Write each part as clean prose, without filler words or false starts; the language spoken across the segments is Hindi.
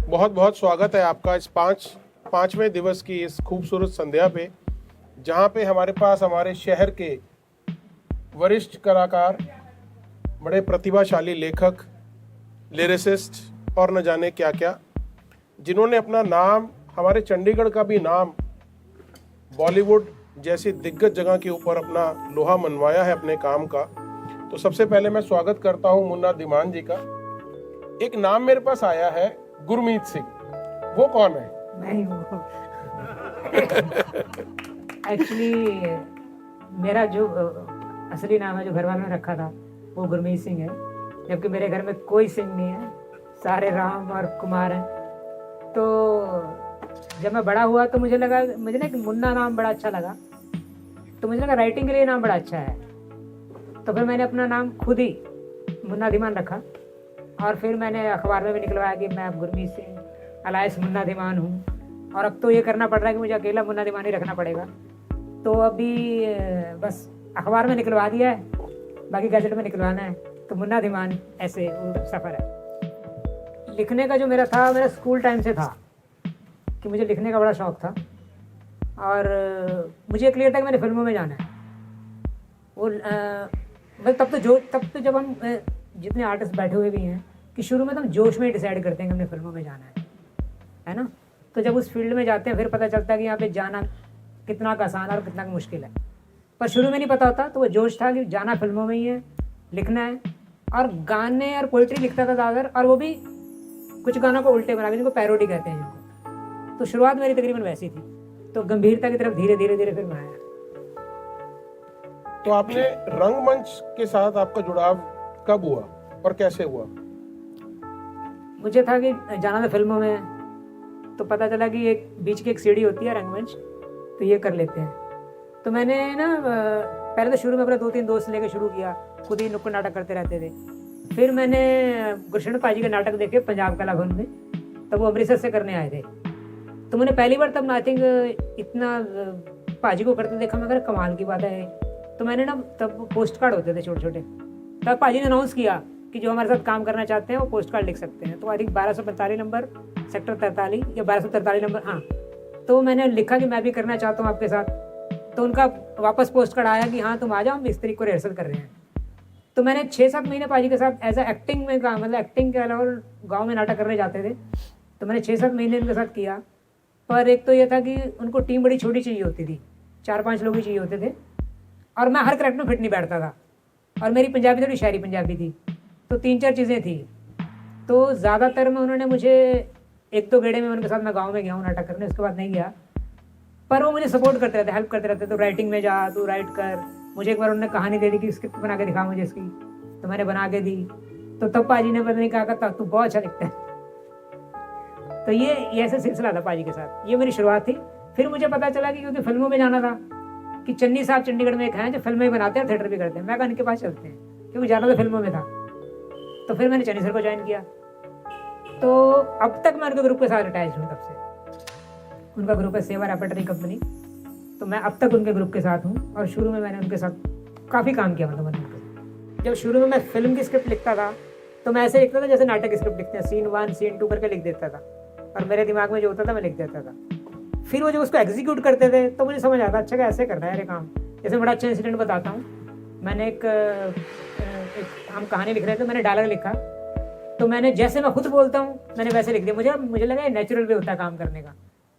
बहुत बहुत स्वागत है आपका इस पाँचवें दिवस की इस खूबसूरत संध्या पे, जहाँ पे हमारे पास हमारे शहर के वरिष्ठ कलाकार, बड़े प्रतिभाशाली लेखक, लिरिसिस्ट और न जाने क्या क्या, जिन्होंने अपना नाम, हमारे चंडीगढ़ का भी नाम बॉलीवुड जैसी दिग्गज जगह के ऊपर अपना लोहा मनवाया है अपने काम का। तो सबसे पहले मैं स्वागत करता हूँ मुन्ना धीमान जी का। एक नाम मेरे पास आया है, गुरमीत सिंह। वो कौन है? मैं ही हूँ। एक्चुअली मेरा जो असली नाम है, जो घर वालों ने रखा था, वो गुरमीत सिंह है, जबकि मेरे घर में कोई सिंह नहीं है, सारे राम और कुमार हैं। तो जब मैं बड़ा हुआ तो मुझे ना एक मुन्ना नाम बड़ा अच्छा लगा, तो मुझे लगा राइटिंग के लिए नाम बड़ा अच्छा है। तो फिर मैंने अपना नाम खुद ही मुन्ना धीमान रखा, और फिर मैंने अखबार में भी निकलवाया कि मैं अब गुरमीत सिंह अलायस मुन्ना धीमान हूँ। और अब तो ये करना पड़ रहा है कि मुझे अकेला मुन्ना धीमान ही रखना पड़ेगा। तो अभी बस अखबार में निकलवा दिया है, बाकी गजट में निकलवाना है। तो मुन्ना धीमान ऐसे वो सफ़र है। लिखने का जो मेरा था, मेरा स्कूल टाइम से था कि मुझे लिखने का बड़ा शौक़ था, और मुझे क्लियर था कि मैंने फिल्मों में जाना है। वो तब तो जब हम जितने आर्टिस्ट बैठे हुए भी हैं कि शुरू में तो हम जोश में ही डिसाइड करते हैं कि हमने फिल्मों में जाना है ना। तो जब उस फील्ड में जाते हैं फिर पता चलता है कि यहाँ पे जाना कितना का आसान और कितना का मुश्किल है। पर शुरू में नहीं पता होता, तो वो जोश था कि जाना फिल्मों में ही है, लिखना है। और गाने और पोइट्री लिखता था ज़्यादातर, और वो भी कुछ गानों को उल्टे बना के, जिनको पैरोडी कहते हैं जिनको। तो शुरुआत मेरी तकरीबन वैसी थी। तो गंभीरता की तरफ धीरे धीरे फिर मैं आया। तो आपने रंगमंच के साथ आपका जुड़ाव कब हुआ और कैसे हुआ? मुझे था कि जाना था फिल्मों में, तो पता चला कि एक बीच की एक सीढ़ी होती है रंगमंच, तो ये कर लेते हैं। तो मैंने ना पहले तो शुरू में अपने 2-3 दोस्त लेके शुरू किया, खुद ही नुक्कड़ नाटक करते रहते थे। फिर मैंने गुरशरण पाजी के नाटक देखे पंजाब कला भवन में, तब वो अमृतसर से करने आए थे। तो मैंने पहली बार तब आई थिंक इतना पाजी को करते देखा, मगर कमाल की बात है। तो मैंने ना तब पोस्ट कार्ड होते थे छोटे छोटे, तब पाजी ने अनाउंस किया कि जो हमारे साथ काम करना चाहते हैं वो पोस्ट कार्ड लिख सकते हैं। तो आई थिंक 1245 नंबर सेक्टर 43 या 1243 नंबर, हाँ। तो मैंने लिखा कि मैं भी करना चाहता हूँ आपके साथ। तो उनका वापस पोस्ट कार्ड आया कि हाँ तुम आ जाओ, हम इस तरीके को रिहर्सल कर रहे हैं। तो मैंने 6-7 महीने पाजी के साथ एज ए एक्टिंग में काम, मतलब एक्टिंग के अलावा गाँव में नाटक करने जाते थे, तो मैंने 6-7 महीने उनके साथ किया। पर एक तो ये था कि उनको टीम बड़ी छोटी चाहिए होती थी, 4-5 लोग ही चाहिए होते थे, और मैं हर करैक्टर में फिट नहीं बैठता था। और मेरी पंजाबी थोड़ी शायरी पंजाबी थी, तो 3-4 चीज़ें थी। तो ज़्यादातर में उन्होंने मुझे 1-2 गेड़े में उनके साथ मैं गांव में गया हूँ नाटक करने, उसके बाद नहीं गया। पर वो मुझे सपोर्ट करते रहते, हेल्प करते रहते। तो राइटिंग में जा, तू राइट कर। मुझे एक बार उन्होंने कहानी दे दी कि स्क्रिप्ट बना के दिखा मुझे इसकी, तो मैंने बना के दी। तो तब पाजी ने पता नहीं कहा था, तू बहुत अच्छा लिखता है। तो ये ऐसा सिलसिला था पाजी के साथ, ये मेरी शुरुआत थी। फिर मुझे पता चला कि क्योंकि फिल्मों में जाना था, कि चन्नी साहब चंडीगढ़ में एक हैं जो फिल्में बनाते हैं, थिएटर भी करते हैं। मैं कहा इनके पास चलते हैं, क्योंकि जाना तो फिल्मों में था। तो फिर मैंने चन्नी सर को ज्वाइन किया। तो अब तक मैं उनके ग्रुप के साथ अटैच हूँ तब से। उनका ग्रुप है सेवा रेपर्टरी कंपनी, तो मैं अब तक उनके ग्रुप के साथ हूँ। और शुरू में मैंने उनके साथ काफ़ी काम किया, मतलब उनके साथ। जब शुरू में मैं फिल्म की स्क्रिप्ट लिखता था, तो मैं ऐसे लिखता था जैसे नाटक की स्क्रिप्ट लिखते हैं, सीन 1 सीन 2 करके लिख देता था, और मेरे दिमाग में जो होता था मैं लिख देता था। फिर वो जब उसको एग्जीक्यूट करते थे तो मुझे समझ आता, अच्छा कैसे करना है ये काम। जैसे बड़ा अच्छा इंसिडेंट बताता हूँ। मैंने एक हम कहानी लिख रहे थे, मैंने डायलॉग लिखा, तो मैंने जैसे मैं खुद बोलता हूँ मैंने वैसे लिख दिया। मुझे लगा ये नेचुरल वे होता है काम करने का,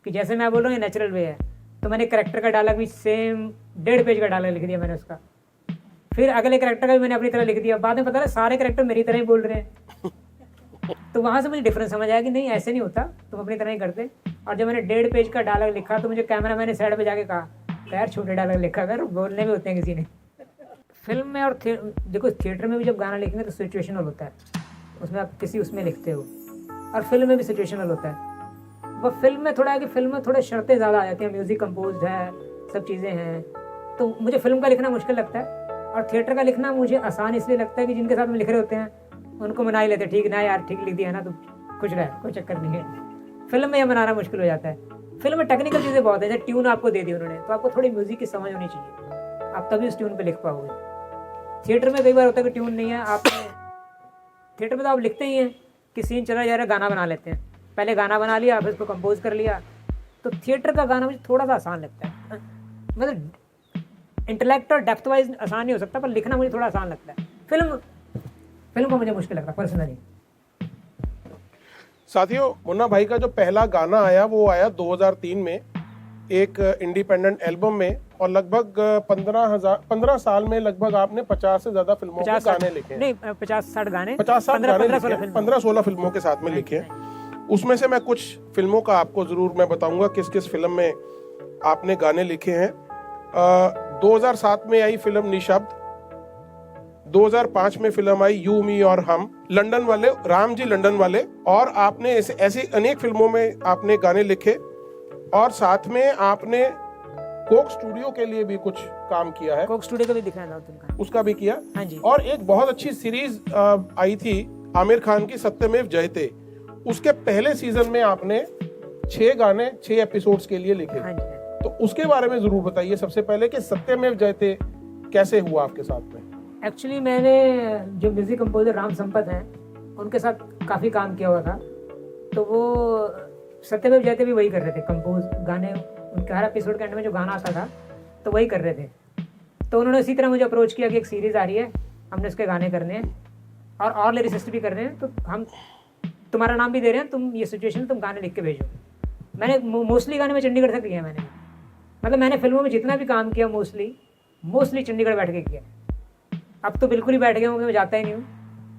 कि जैसे मैं बोल रहा हूँ ये नेचुरल वे है। तो मैंने करेक्टर का डायलॉग भी सेम 1.5 पेज का डायलॉग लिख दिया मैंने उसका। फिर अगले करेक्टर का भी मैंने अपनी तरह लिख दिया। बाद में पता लगा सारे करेक्टर मेरी तरह ही बोल रहे हैं। तो वहाँ से मुझे डिफरेंस समझ आया कि नहीं ऐसे नहीं होता, तुम अपनी तरह ही करते। और जब मैंने 1.5 पेज का डायलॉग लिखा, तो मुझे कैमरा मैंने साइड पे जाके कहा, यार छोटे डायलॉग लिखा कर, बोलने में होते हैं किसी ने। फिल्म में और देखो थिएटर में भी जब गाना लिखेंगे तो सिचुएशनल होता है, उसमें आप किसी उसमें लिखते हो, और फिल्म में भी सिचुएशनल होता है। वह फिल्म में थोड़ा है कि फिल्म में थोड़े शर्तें ज़्यादा आ जाती हैं, म्यूज़िक कंपोज्ड है, सब चीज़ें हैं। तो मुझे फिल्म का लिखना मुश्किल लगता है, और थिएटर का लिखना मुझे आसान इसलिए लगता है कि जिनके साथ में लिख रहे होते हैं उनको मना ही लेते, ठीक ना यार ठीक लिख दिया ना, तो कुछ रहा कोई चक्कर नहीं है। फिल्म में यह मनाना मुश्किल हो जाता है। फिल्म में टेक्निकल चीज़ें बहुत है, जैसे ट्यून आपको दे दी उन्होंने, तो आपको थोड़ी म्यूज़िक की समझ होनी चाहिए, आप तभी उस ट्यून पे लिख पाओगे। थिएटर में कई बार होता है कि ट्यून नहीं है, आप थिएटर में तो आप लिखते ही हैं कि सीन चला जा रहा है, गाना बना लेते हैं, पहले गाना बना लिया, फिर उसको कंपोज कर लिया। तो थिएटर का गाना मुझे थोड़ा सा आसान लगता है, मतलब इंटेलेक्ट और डेप्थ वाइज आसान नहीं हो सकता, पर लिखना मुझे थोड़ा आसान लगता है। फिल्म को मुझे मुश्किल लगता है पर्सनली। साथियों, मुन्ना भाई का जो पहला गाना आया वो आया 2003 में एक इंडिपेंडेंट एल्बम में, और लगभग 15 साल में लगभग आपने 50 से ज्यादा फिल्मों के गाने लिखे हैं। नहीं, 50-60 गाने, 50-60 गाने लिखे हैं, 15-16 फिल्मों के साथ में लिखे हैं। उसमें से मैं कुछ फिल्मों का आपको जरूर मैं बताऊंगा किस किस फिल्म में आपने गाने लिखे हैं। 2007 में आई फिल्म निशब्द, 2005 में फिल्म आई यू मी और हम, लंदन वाले, राम जी लंदन वाले, और आपने ऐसी अनेक फिल्मों में आपने गाने लिखे, और साथ में आपने कोक स्टूडियो के लिए भी कुछ काम किया है। कोक स्टूडियो का भी दिखाया था तुमका, उसका भी किया। हाँ जी। और एक बहुत अच्छी सीरीज आई थी आमिर खान की, सत्यमेव जयते, उसके पहले सीजन में आपने 6 गाने 6 एपिसोड्स के लिए लिखे। हाँ जी। तो उसके बारे में जरूर बताइए सबसे पहले कि सत्यमेव जयते कैसे हुआ आपके साथ में। एक्चुअली मैंने जो म्यूजिक कंपोजर राम संपत हैं उनके साथ काफ़ी काम किया हुआ था। तो वो सत्यमेव जयते भी वही कर रहे थे, कंपोज गाने, उनके हर एपिसोड के एंड में जो गाना आता था तो वही कर रहे थे। तो उन्होंने इसी तरह मुझे अप्रोच किया कि एक सीरीज़ आ रही है, हमने उसके गाने करने हैं और लिरिसिस्ट भी कर रहे हैं, तो हम तुम्हारा नाम भी दे रहे हैं, तुम ये सिचुएशन तुम गाने लिख के भेजो। मैंने मोस्टली गाने में चंडीगढ़ तक किया मैंने, मतलब मैंने फिल्मों में जितना भी काम किया मोस्टली चंडीगढ़ बैठ के किया। अब तो बिल्कुल ही बैठ गया हूँ, मैं जाता ही नहीं हूँ,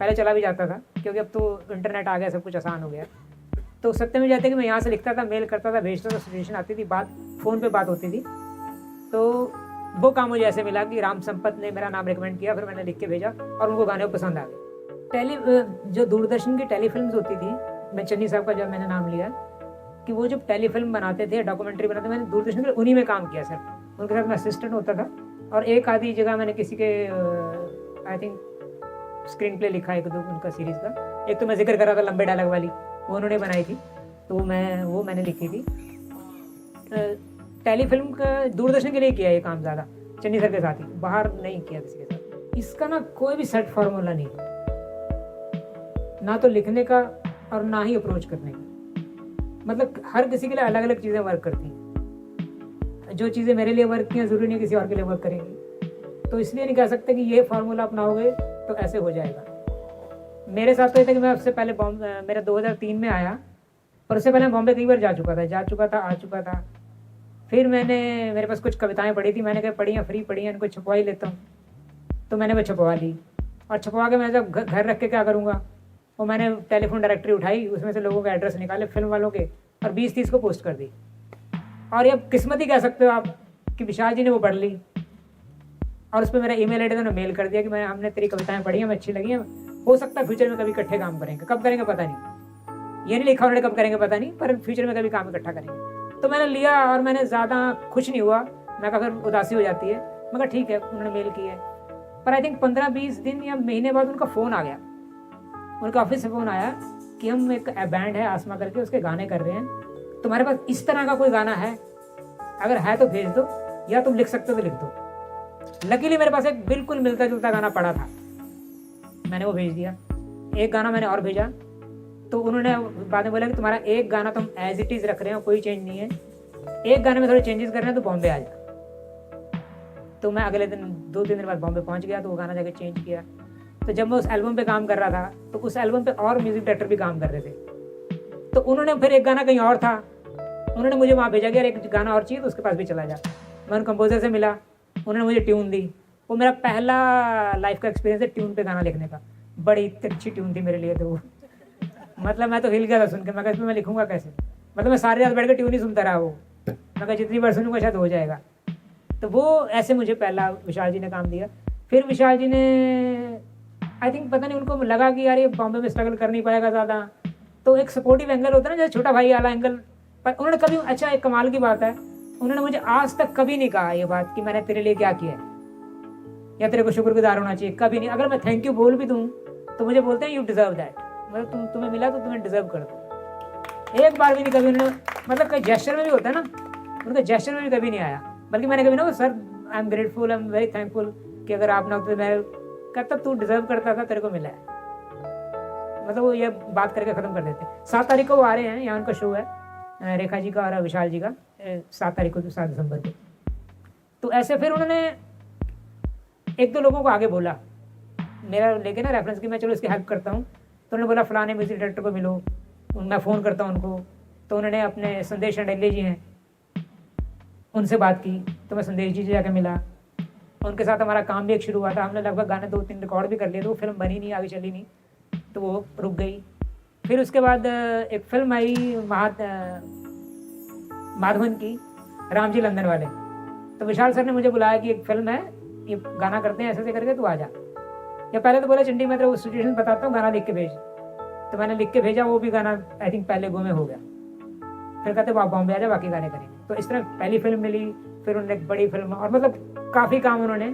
पहले चला भी जाता था क्योंकि अब तो इंटरनेट आ गया, सब कुछ आसान हो गया। तो सत्यमेव जयते कि मैं यहाँ से लिखता था, मेल करता था, भेजता था, सिचुएशन आती थी, बात फ़ोन पे बात होती थी। तो वो काम मुझे ऐसे मिला कि राम संपत ने मेरा नाम रिकमेंड किया, फिर मैंने लिख के भेजा और उनको गाने पसंद आ गए। जो दूरदर्शन की टेलीफिल्म्स होती थी, मैं चन्नी साहब का जब मैंने नाम लिया कि वो जब टेलीफिल्म बनाते थे, डॉक्यूमेंट्री बनाते, मैंने दूरदर्शन के उन्हीं में काम किया सर, उनके साथ मैं असिस्टेंट होता था। और एक आधी जगह मैंने किसी के आई थिंक स्क्रीन प्ले लिखा एक दो उनका सीरीज़ का। एक तो मैं जिक्र कर रहा था लंबे डायलॉग वाली, वो उन्होंने बनाई थी, तो मैंने लिखी थी। टेलीफिल्म का दूरदर्शन के लिए किया ये काम ज़्यादा, चन्नी सर के साथ ही, बाहर नहीं किया किसी के साथ। इसका ना कोई भी सेट फार्मूला नहीं, ना तो लिखने का और ना ही अप्रोच करने का। मतलब हर किसी के लिए अलग अलग चीज़ें वर्क करती हैं। जो चीज़ें मेरे लिए वर्क की हैं ज़रूरी नहीं किसी और के लिए वर्क करेंगी। तो इसलिए नहीं कह सकते कि ये फार्मूला अपनाओगे तो ऐसे हो जाएगा। मेरे साथ तो ये था कि मैं उससे पहले मेरा 2003 में आया, पर उससे पहले मैं बॉम्बे कई बार आ चुका था। फिर मेरे पास कुछ कविताएं पढ़ी थी, मैंने कहा पढ़ी हैं, फ्री पढ़ी हैं, इनको छपवा ही लेता हूँ। तो मैंने वो छपवा ली, और छपवा के मैं जब घर रख के क्या करूँगा, वो मैंने टेलीफोन डायरेक्टरी उठाई, उसमें से लोगों के एड्रेस निकाले फिल्म वालों के, और 20-30 को पोस्ट कर दी। और ये किस्मत ही कह सकते हो आप कि विशाल जी ने वो पढ़ ली, और उस पर मेरा ईमेल आईडी ने मेल कर दिया कि हमने तेरी कविताएं पढ़ी हैं, हमें अच्छी लगी हैं, हो सकता है फ्यूचर में कभी इकट्ठे काम करेंगे, कब करेंगे पता नहीं, ये नहीं लिखा उन्होंने कब करेंगे पता नहीं, पर फ्यूचर में कभी काम इकट्ठा करेंगे। तो मैंने लिया, और मैंने ज़्यादा खुश नहीं हुआ, मैं कहा फिर उदासी हो जाती है, मगर ठीक है उन्होंने मेल की है। पर आई थिंक 15-20 दिन या महीने बाद उनका फ़ोन आ गया, उनका ऑफिस से फ़ोन आया कि हम एक बैंड है आसमा करके, उसके गाने कर रहे हैं, तुम्हारे पास इस तरह का कोई गाना है, अगर है तो भेज दो, या तुम लिख सकते हो तो लिख दो। लकीली मेरे पास एक बिल्कुल मिलता जुलता गाना पड़ा था, मैंने वो भेज दिया। एक गाना मैंने और भेजा, तो उन्होंने बाद में बोला कि तुम्हारा एक गाना तुम एज इट इज़ रख रहे हो, कोई चेंज नहीं है, एक गाने में थोड़े चेंजेस कर रहे हैं तो बॉम्बे आ जा। तो मैं अगले दिन 2-3 दिन बाद बॉम्बे पहुंच गया, तो वो गाना जाके चेंज किया। तो जब मैं उस एल्बम पे काम कर रहा था, तो उस एल्बम पे और म्यूजिक डायरेक्टर भी काम कर रहे थे, तो उन्होंने फिर एक गाना कहीं और था, उन्होंने मुझे वहाँ भेजा कि यार एक गाना और चाहिए, तो उसके पास भी चला जा। मैं उन कंपोजर से मिला, उन्होंने मुझे ट्यून दी। वो मेरा पहला लाइफ का एक्सपीरियंस है ट्यून पे गाना लिखने का। बड़ी तिरछी ट्यून थी मेरे लिए तो वो, मतलब मैं तो हिल गया था सुन के। मैं कहा इसमें मैं लिखूंगा कैसे, मतलब मैं सारी रात बैठ के ट्यून ही सुनता रहा। वो मैं कहा जितनी बार सुनूंगा शायद हो जाएगा। तो वो ऐसे मुझे पहला विशाल जी ने काम दिया। फिर विशाल जी ने आई थिंक पता नहीं उनको लगा कि यार ये बॉम्बे में स्ट्रगल कर नहीं पाएगा ज़्यादा, तो एक सपोर्टिव एंगल होता है ना, जैसे छोटा भाई वाला एंगल। पर उन्होंने कभी, अच्छा एक कमाल की बात है, उन्होंने मुझे आज तक कभी नहीं कहा ये बात कि मैंने तेरे लिए क्या किया है या तेरे को शुक्रगुजार होना चाहिए, कभी नहीं। अगर मैं थैंक यू बोल भी दूँ तो मुझे बोलते हैं यू डिजर्व दैट, मतलब तुम्हें मिला तो तुम्हें डिजर्व कर दो। एक बार भी नहीं कभी उन्होंने, मतलब कई जेस्चर में भी होता है ना, उनका जेस्चर में भी कभी नहीं आया। बल्कि मैंने कभी ना sir I am grateful, I am very thankful कि अगर आप ना होते मैं कहता तू डिजर्व करता था, तेरे को मिला है। मतलब वो ये बात करके ख़त्म कर देते हैं। 7 तारीख को वो आ रहे हैं, यहाँ उनका शो है रेखा जी का और विशाल जी का 7 तारीख को, 7 दिसंबर को। तो ऐसे फिर उन्होंने 1-2 लोगों को आगे बोला मेरा लेके ना रेफरेंस की, मैं चलो इसकी हेल्प करता हूँ। तो उन्होंने बोला फलाने म्यूजिक डायरेक्टर को मिलो, मैं फ़ोन करता हूँ उनको। तो उन्होंने अपने संदेश अंडेले जी हैं उनसे बात की, तो मैं संदेश जी से जाकर मिला, उनके साथ हमारा काम भी एक शुरू हुआ था। हमने लगभग गाने 2-3 रिकॉर्ड भी कर लिए, तो वो फिल्म बनी नहीं, आगे चली नहीं, तो वो रुक गई। फिर उसके बाद एक फिल्म आई माधवन की, राम जी लंदन वाले। तो विशाल सर ने मुझे बुलाया कि एक फिल्म है, ये गाना करते हैं ऐसे ऐसे करके, तू आ जा। या पहले तो बोला चंडी मैं तो सिचुएशन बताता हूँ, गाना लिख के भेज। तो मैंने लिख के भेजा, वो भी गाना आई थिंक पहले गो में हो गया। फिर कहते आप बॉम्बे आ जा, बाकी गाने करेंगे। तो इस तरह पहली फिल्म मिली, फिर उन्होंने एक बड़ी फिल्म, और मतलब काफ़ी काम उन्होंने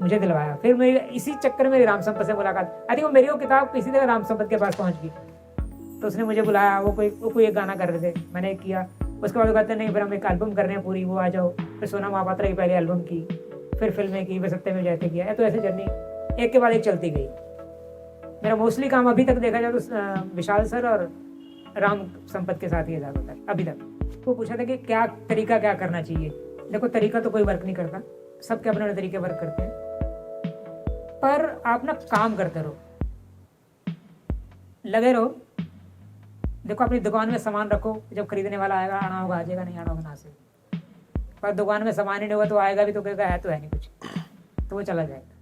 मुझे दिलवाया। फिर मेरी इसी चक्कर में मेरी राम संपत से मुलाकात, आई थिंक वो मेरी वो किताब किसी तरह राम संपत के पास पहुंच गई। तो उसने मुझे बुलाया, वो कोई एक गाना कर रहे थे, मैंने किया। उसके बाद वो कहते नहीं फिर हम एक एल्बम कर रहे हैं पूरी, वो आ जाओ। फिर सोना महापात्रा की पहली एल्बम की, फिर फिल्में की, वे सत्य में जयते किया। तो ऐसे जर्नी एक के बाद एक चलती गई। मेरा मोस्टली काम अभी तक देखा जाए तो विशाल सर और राम संपत के साथ ही ज़्यादा होता है अभी तक। वो पूछा था कि क्या तरीका क्या करना चाहिए। देखो तरीका तो कोई वर्क नहीं करता, सबके अपने अपने तरीके वर्क करते हैं, पर आप ना काम करते रहो, लगे रहो। देखो अपनी दुकान में सामान रखो, जब खरीदने वाला आएगा, आना होगा आ जाएगा, नहीं आना होगा ना से। पर दुकान में सामान ही नहीं होगा तो आएगा भी तो कहेगा है तो है नहीं कुछ, तो वो चला जाएगा।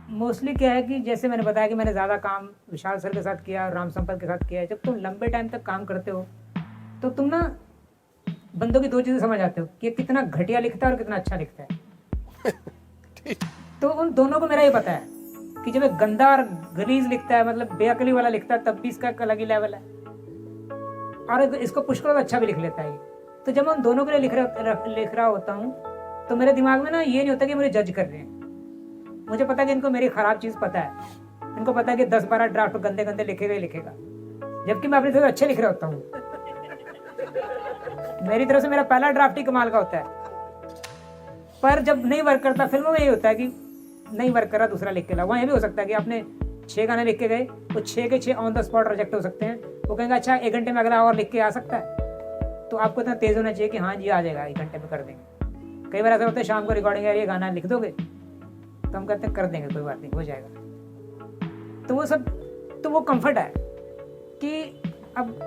मोस्टली क्या है कि जैसे मैंने बताया कि मैंने ज़्यादा काम विशाल सर के साथ किया और राम संपत के साथ किया है। जब तुम लंबे टाइम तक काम करते हो तो तुम ना बंदों की 2 चीज़ें समझ आते हो कि कितना घटिया लिखता है और कितना अच्छा लिखता है। तो उन दोनों को मेरा ये पता है कि जब एक गंदा और गलीज लिखता है, मतलब बेअकली वाला लिखता है, तब भी इसका अलग ही लेवल है, और इसको पुष्कर तो अच्छा भी लिख लेता है। तो जब मैं उन दोनों के लिए लिख रहा होता हूँ तो मेरे दिमाग में ना ये नहीं होता कि मुझे जज कर रहे हैं। मुझे पता है कि इनको मेरी खराब चीज़ पता है, इनको पता है कि 10-12 ड्राफ्ट गंदे गंदे लिखेगा ही लिखेगा, जबकि मैं अपनी तरफ से अच्छे लिख रहा होता हूँ। मेरी तरफ से मेरा पहला ड्राफ्ट ही कमाल का होता है। पर जब नहीं वर्क करता, फिल्मों में यही होता है कि नहीं वर्क कर रहा, दूसरा लिख के ला। वहाँ ये भी हो सकता है कि आपने 6 गाने लिख के गए, तो 6 के 6 ऑन द स्पॉट रिजेक्ट हो सकते हैं। वो कहेंगे अच्छा 1 घंटे में अगला और लिख के आ सकता है, तो आपको इतना तेज़ होना चाहिए कि हाँ जी आ जाएगा, 1 घंटे में कर देंगे। कई बार ऐसा होता है शाम को रिकॉर्डिंग है, ये गाना लिख दोगे, तो हम कहते हैं कर देंगे, कोई बात नहीं हो जाएगा। तो वो सब, तो वो कंफर्ट है कि अब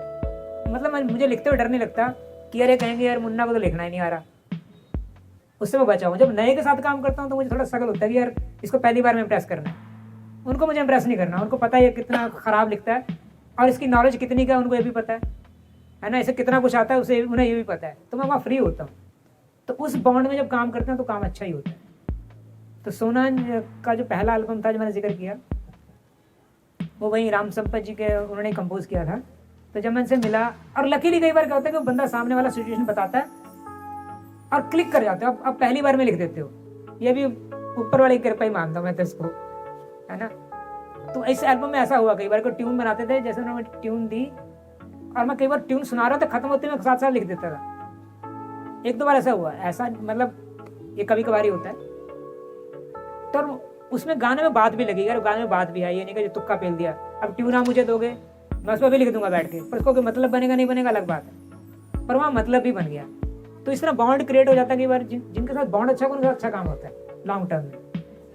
मतलब मुझे लिखते हुए डर नहीं लगता कि यार ये कहेंगे यार मुन्ना को तो लिखना ही नहीं आ रहा, उससे मैं बचा हूँ। जब नए के साथ काम करता हूँ तो मुझे थोड़ा स्ट्रगल होता है कि यार इसको पहली बार में इम्प्रेस करना है। उनको मुझे इम्प्रेस नहीं करना, उनको पता है ये कितना ख़राब लिखता है और इसकी नॉलेज कितनी का उनको ये भी पता है ना, इसे कितना कुछ आता है उसे उन्हें ये भी पता है। तो मैं वहाँ फ्री होता हूँ, तो उस बॉन्ड में जब काम करते हैं तो काम अच्छा ही होता है। तो सोना का जो पहला एल्बम था जो मैंने जिक्र किया, वो वहीं राम संपत जी के उन्होंने कंपोज किया था। तो जब मैं उनसे मिला, और लकीली कई बार क्या होता है कि बंदा सामने वाला सिचुएशन बताता है और क्लिक कर जाते हो, अब पहली बार में लिख देते हो। ये भी ऊपर वाली कृपा ही मानता हूँ मैं तो इसको, है ना। तो इस एल्बम में ऐसा हुआ, कई बार को ट्यून बनाते थे, जैसे उन्होंने ट्यून दी और मैं कई बार ट्यून सुना रहा था, खत्म होते मैं साथ साथ लिख देता था। 1-2 बार ऐसा हुआ, ऐसा मतलब ये कभी कभार ही होता है। तो उसमें गाने में बात भी लगी, यार गाने में बात भी आई, ये नहीं कि जो तुक्का पेल दिया। अब ट्यून आप मुझे दोगे, मैं उस पर भी लिख दूंगा बैठ के, पर उसको कोई मतलब बनेगा नहीं बनेगा अलग बात है, पर वहाँ मतलब भी बन गया। तो इस तरह बॉन्ड क्रिएट हो जाता है कि बार जिनके साथ बॉन्ड अच्छा, उनके साथ अच्छा काम होता है लॉन्ग टर्म में।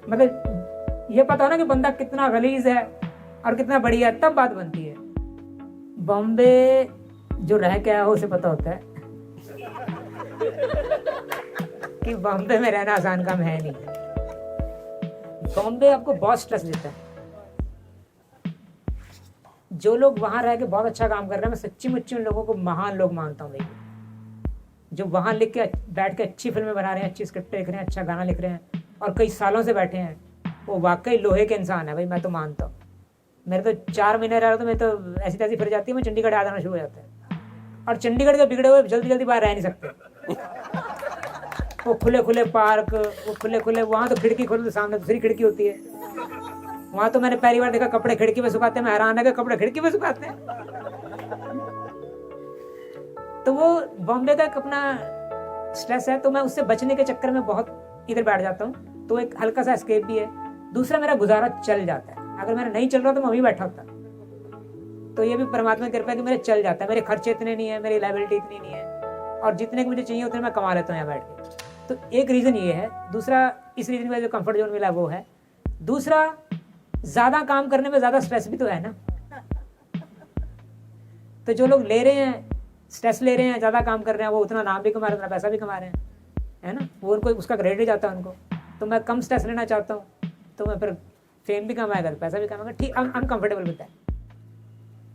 मतलब ये पता हो ना कि बंदा कितना गलीज है और कितना बढ़िया है, तब बात बनती है। बॉम्बे जो रह के आया हो उसे पता होता है कि बॉम्बे में रहना आसान काम है नहीं। बॉम्बे आपको बहुत स्ट्रेस देता है। जो लोग वहां रह के बहुत अच्छा काम कर रहे हैं, मैं सच्ची मुच्ची उन लोगों को महान लोग मानता हूँ भाई, जो वहां लिख के बैठ के अच्छी फिल्में बना रहे हैं, अच्छी स्क्रिप्ट लिख रहे हैं, अच्छा गाना लिख रहे हैं और कई सालों से बैठे हैं, वो वाकई लोहे के इंसान है भाई, मैं तो मानता हूँ। मेरे तो 4 महीने रह रहा तो मैं तो ऐसी तैसी फिर जाती है, मैं चंडीगढ़ आ जाना शुरू हो जाता है। और चंडीगढ़ के बिगड़े हुए जल्दी जल्दी बाहर रह नहीं सकते। वो खुले खुले पार्क, वो खुले खुले, वहाँ तो खिड़की खोलो तो सामने दूसरी खिड़की होती है। वहाँ तो मैंने पहली बार देखा कपड़े खिड़की में सुखाते हैं, मैं हैरान है कि कपड़े खिड़की में सुखाते हैं। तो वो बॉम्बे का एक अपना स्ट्रेस है, तो मैं उससे बचने के चक्कर में बहुत इधर बैठ जाता हूँ, तो एक हल्का सा एस्केप भी है। दूसरा मेरा गुजारा चल जाता है, अगर मेरा नहीं चल रहा तो मैं वहीं बैठा होता, तो ये भी परमात्मा की कृपा है कि मेरे चल जाता है, मेरे खर्चे इतने नहीं है, मेरी लाइबिलिटी इतनी नहीं है, और जितने की मुझे चाहिए उतने मैं कमा लेता हूँ यहाँ बैठ के। तो एक रीज़न ये है। दूसरा, इस रीज़न में जो कंफर्ट जोन मिला वो है। दूसरा, ज़्यादा काम करने में ज़्यादा स्ट्रेस भी तो है ना। तो जो लोग ले रहे हैं, स्ट्रेस ले रहे हैं, ज़्यादा काम कर रहे हैं, वो उतना नाम भी कमा रहे हैं, उतना पैसा भी कमा रहे हैं, है ना। वो उनको उसका क्रेडिट जाता है उनको। तो मैं कम स्ट्रेस लेना चाहता हूँ, तो मैं फिर फेम भी कमाएगा, पैसा भी कमाएगा, ठीक, अनकम्फर्टेबल होता है।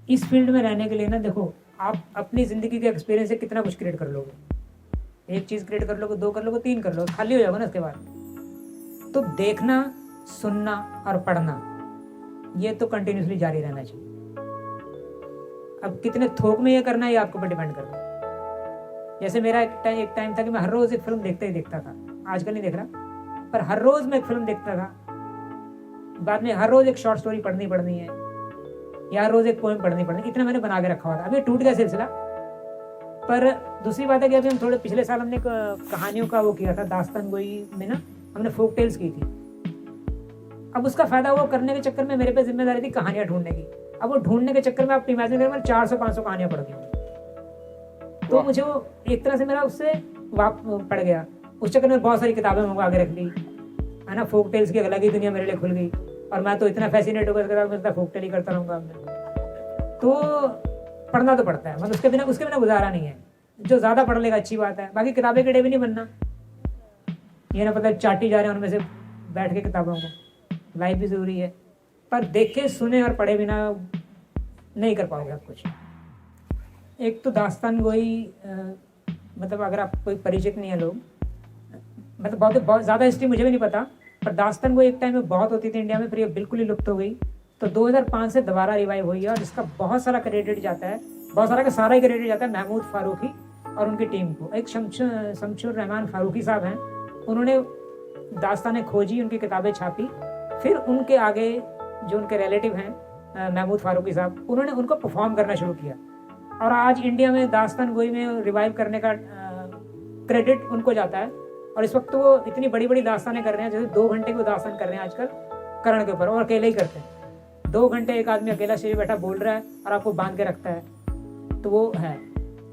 इस फील्ड में रहने के लिए ना, देखो, आप अपनी ज़िंदगी के एक्सपीरियंस से कितना कुछ क्रिएट कर लोगे। एक चीज़ क्रिएट कर लोगे, 2 कर लोगे, 3 कर लोगे, खाली हो जाओगे ना उसके बाद। तो देखना, सुनना और पढ़ना, ये तो कंटिन्यूसली जारी रहना चाहिए। अब कितने थोक में ये करना है, ये आपके ऊपर डिपेंड करता है। जैसे मेरा एक टाइम था कि मैं हर रोज़ एक फिल्म देखता ही देखता था। आजकल नहीं देख रहा, पर हर रोज़ मैं एक फिल्म देखता था। बाद में हर रोज़ एक शॉर्ट स्टोरी पढ़नी है, या हर रोज़ एक पोएम पढ़नी, इतना मैंने बना के रखा हुआ था। अभी टूट गया सिलसिला। पर दूसरी बात है कि अभी हम थोड़े पिछले साल हमने कहानियों का वो किया था, दास्तान गोई में ना हमने फोक टेल्स की थी। अब उसका फायदा वो करने के चक्कर में मेरे पे जिम्मेदारी थी कहानियां ढूंढने की। अब वो ढूंढने के चक्कर में आप इमेजिन करें, मैंने 400-500 कहानियां पढ़ दी। तो मुझे वो एक तरह से मेरा उससे पड़ गया। उस चक्कर में बहुत सारी किताबें मंगवा के रख ली, है ना। फोक टेल्स की अलग ही दुनिया मेरे लिए खुल गई, और मैं तो इतना फैसिनेट हो गया, मैं फोक टेल ही करता रहूँगा। तो पढ़ना तो पड़ता है, मतलब उसके बिना गुजारा नहीं है। जो ज़्यादा पढ़ लेगा अच्छी बात है, बाकी किताबें के डे भी नहीं बनना। ये ना पता चाटी जा रहे हैं उनमें से बैठ के किताबों को। लाइफ भी ज़रूरी है, पर देखे सुने और पढ़े बिना नहीं कर पाओगे आप कुछ। एक तो दास्तान गोई, मतलब अगर आप कोई परिचित नहीं है लोग, मतलब बहुत ज़्यादा हिस्ट्री मुझे भी नहीं पता, पर दास्तान गोई एक टाइम में बहुत होती थी इंडिया में, फिर ये बिल्कुल ही लुप्त हो गई। तो 2005 से दोबारा रिवाइव हुई है, और इसका बहुत सारा क्रेडिट जाता है, बहुत सारा का सारा ही क्रेडिट जाता है महमूद फारूकी और उनकी टीम को। एक शमशुर रहमान फारूकी साहब हैं, उन्होंने दास्तानें खोजी, उनकी किताबें छापी, फिर उनके आगे जो उनके रिलेटिव हैं महमूद फारूकी साहब, उन्होंने उनको परफॉर्म करना शुरू किया। और आज इंडिया में दास्तान गोई में रिवाइव करने का क्रेडिट उनको जाता है। और इस वक्त वो इतनी बड़ी बड़ी दास्तानें कर रहे हैं, जैसे 2 घंटे की दास्तान कर रहे हैं आजकल करण के ऊपर, और अकेले ही करते हैं। 2 घंटे एक आदमी अकेला स्टेज बैठा बोल रहा है और आपको बांध के रखता है, तो वो है।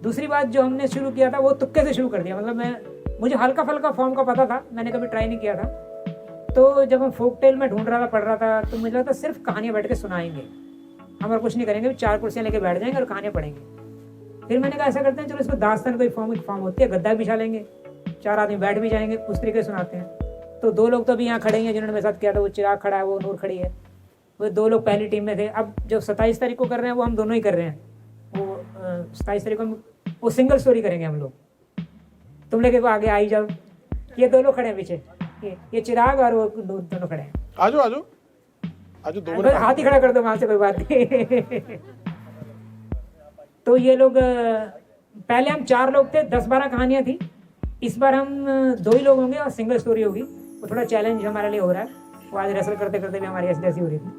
दूसरी बात जो हमने शुरू किया था वो तुक्के से शुरू कर दिया। मतलब मुझे हल्का फल्का फॉर्म का पता था, मैंने कभी ट्राई नहीं किया था। तो जब हम फोक टेल में ढूंढ रहा था, पढ़ रहा था, तो मुझे लगा था सिर्फ कहानियाँ बैठ के सुनाएंगे, हम और कुछ नहीं करेंगे, 4 कुर्सियाँ लेके बैठ जाएंगे और कहानियाँ पढ़ेंगे। फिर मैंने कहा ऐसा करते हैं, चलो इसको दास्तान कोई फॉर्म होती है, गद्दा बिछा लेंगे, 4 आदमी बैठ भी जाएंगे, उस तरीके से सुनाते हैं। तो 2 लोग तो अभी यहाँ खड़े हैं जिन्होंने मेरे साथ किया था, वो चिराग खड़ा है, वो नूर खड़ी है, वो 2 लोग पहली टीम में थे। अब जो 27 तारीख को कर रहे हैं वो हम दोनों ही कर रहे हैं। वो 27 तारीख को वो सिंगल स्टोरी करेंगे हम लोग। तुम लोग आगे आ ही जाओ, ये 2 लोग खड़े हैं पीछे, ये चिराग और वो दोनों खड़े हैं। आजो 2 मिनट हाथ ही खड़ा कर दो वहां से, कोई बात नहीं। तो ये लोग, पहले हम 4 लोग थे, 10-12 कहानियां थी। इस बार हम 2 ही लोग होंगे और सिंगल स्टोरी होगी। वो थोड़ा चैलेंज हमारे लिए हो रहा है, वो आज रेसल करते करते भी हमारी ऐसी हो रही थी।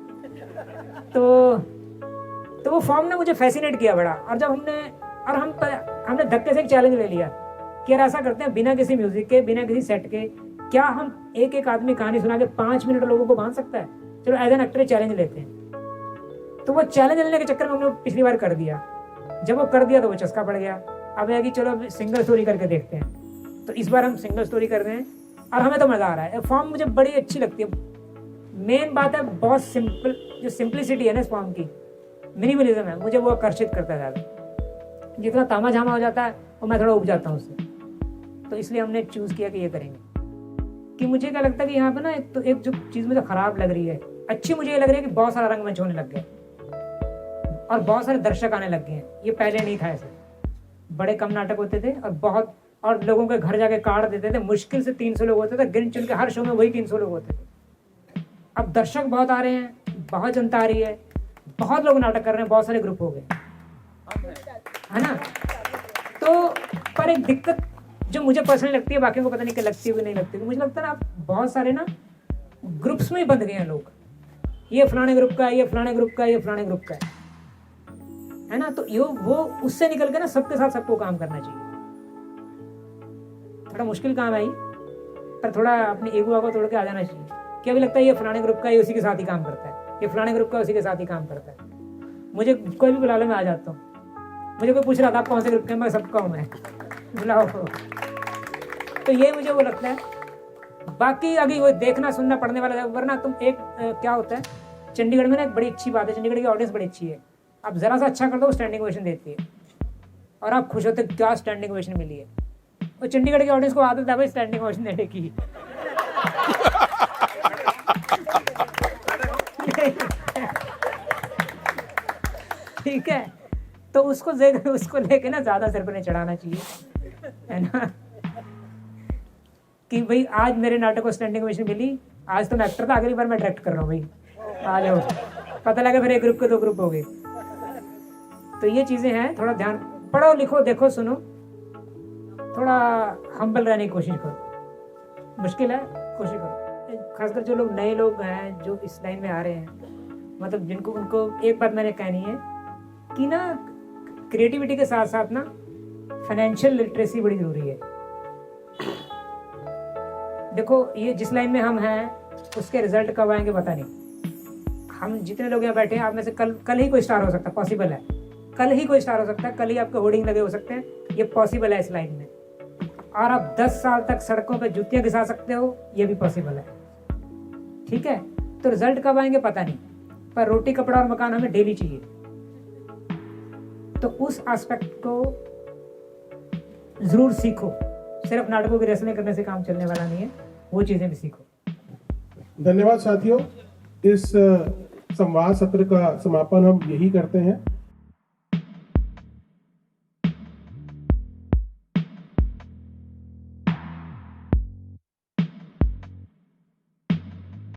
तो वो फॉर्म ने मुझे फैसिनेट किया बड़ा। और जब हमने धक्के से एक चैलेंज ले लिया कि यार ऐसा करते हैं, बिना किसी म्यूजिक के, बिना किसी सेट के, क्या हम एक आदमी कहानी सुना के 5 मिनट लोगों को बांध सकता है? चलो एज एन एक्टर चैलेंज लेते हैं। तो वो चैलेंज लेने के चक्कर में हमने पिछली बार कर दिया। जब वो कर दिया तो वो चस्का पड़ गया। अब है कि चलो सिंगल स्टोरी करके देखते हैं। तो इस बार हम सिंगल स्टोरी कर रहे हैं और हमें तो मज़ा आ रहा है। फॉर्म मुझे बड़ी अच्छी लगती है। मेन बात है बहुत सिंपल, जो सिंप्लिसिटी है ना इस फॉर्म की, मिनिमलिज्म है, मुझे वो आकर्षित करता है ज़्यादा। जितना तामा झामा हो जाता है वो मैं थोड़ा उब जाता हूँ उससे। तो इसलिए हमने चूज़ किया कि ये करेंगे। कि मुझे क्या लगता है कि यहाँ पे ना एक जो चीज़ मुझे ख़राब लग रही है, अच्छी मुझे ये लग रही है कि बहुत सारा रंगमंच होने लग गया और बहुत सारे दर्शक आने लग गए हैं। ये पहले नहीं था ऐसे। बड़े कम नाटक होते थे और लोगों के घर जाके कार्ड देते थे। मुश्किल से 300 लोग होते थे, गिन चुन के हर शो में वही 300 लोग होते थे। अब दर्शक बहुत आ रहे हैं, बहुत जनता आ रही है, बहुत लोग नाटक कर रहे हैं, बहुत सारे ग्रुप हो गए, है ना। तो पर एक दिक्कत जो मुझे पर्सनली लगती है, बाकी को पता नहीं कि लगती है कि नहीं लगती है, मुझे लगता है ना बहुत सारे ना ग्रुप्स में ही बंध गए हैं लोग। ये फलाने ग्रुप का है, ये फलाने ग्रुप का है, ये फलाने ग्रुप का है ना। तो वो उससे निकल के ना सबके साथ सबको काम करना चाहिए। थोड़ा मुश्किल काम है, पर थोड़ा अपनी ईगो को तोड़ के आ जाना चाहिए। क्या भी लगता है ये फलाने ग्रुप का, ये उसी के साथ ही काम करता है, ये फलाने ग्रुप का उसी के साथ ही काम करता है। मुझे कोई भी बुला ले, मैं आ जाता हूँ। मुझे कोई पूछ रहा था आप कौन से ग्रुप के, मैं सबका हूँ, मैं बुलाओ। तो ये मुझे वो लगता है। बाकी अभी वो देखना सुनना पढ़ने वाला, वरना तुम एक क्या होता है चंडीगढ़ में ना, एक बड़ी अच्छी बात है, चंडीगढ़ की ऑडियंस बड़ी अच्छी है। आप जरा सा अच्छा कर दो, स्टैंडिंग ओवेशन देती है और आप खुश होते क्या स्टैंडिंग ओवेशन मिली है। और चंडीगढ़ की ऑडियंस को आदत है भाई स्टैंडिंग ओवेशन देने की। ठीक है, तो उसको लेके ना ज्यादा सिर पर नहीं चढ़ाना चाहिए, है ना, कि भाई आज मेरे नाटक को स्टैंडिंग ओवेशन मिली, आज तो मैं एक्टर था, अगली बार मैं डायरेक्ट कर रहा हूँ भाई, आ जाओ। पता लगा फिर एक ग्रुप के 2 ग्रुप हो गए। तो ये चीजें हैं, थोड़ा ध्यान, पढ़ो लिखो देखो सुनो, थोड़ा हम्बल रहने की कोशिश करो। मुश्किल है, कोशिश करो। खासकर जो लोग नए लोग हैं जो इस लाइन में आ रहे हैं, मतलब जिनको, उनको एक बात मैंने कहनी है कि ना क्रिएटिविटी के साथ साथ ना फाइनेंशियल लिटरेसी बड़ी जरूरी है। देखो ये जिस लाइन में हम हैं उसके रिजल्ट कब आएंगे पता नहीं। हम जितने लोग यहाँ बैठे हैं, आप में से कल ही कोई स्टार हो सकता है, पॉसिबल है, कल ही कोई स्टार हो सकता है, कल ही आपके होर्डिंग लगे हो सकते हैं, ये पॉसिबल है इस लाइन में। और आप 10 साल तक सड़कों पे जूतियां घिसा सकते हो, ये भी पॉसिबल है। ठीक है, तो रिजल्ट कब आएंगे पता नहीं, पर रोटी कपड़ा और मकान हमें डेली चाहिए। तो उस एस्पेक्ट को जरूर सीखो, सिर्फ नाटकों की रचना करने से काम चलने वाला नहीं है, वो चीजें भी सीखो। धन्यवाद साथियों, इस संवाद सत्र का समापन हम यही करते हैं।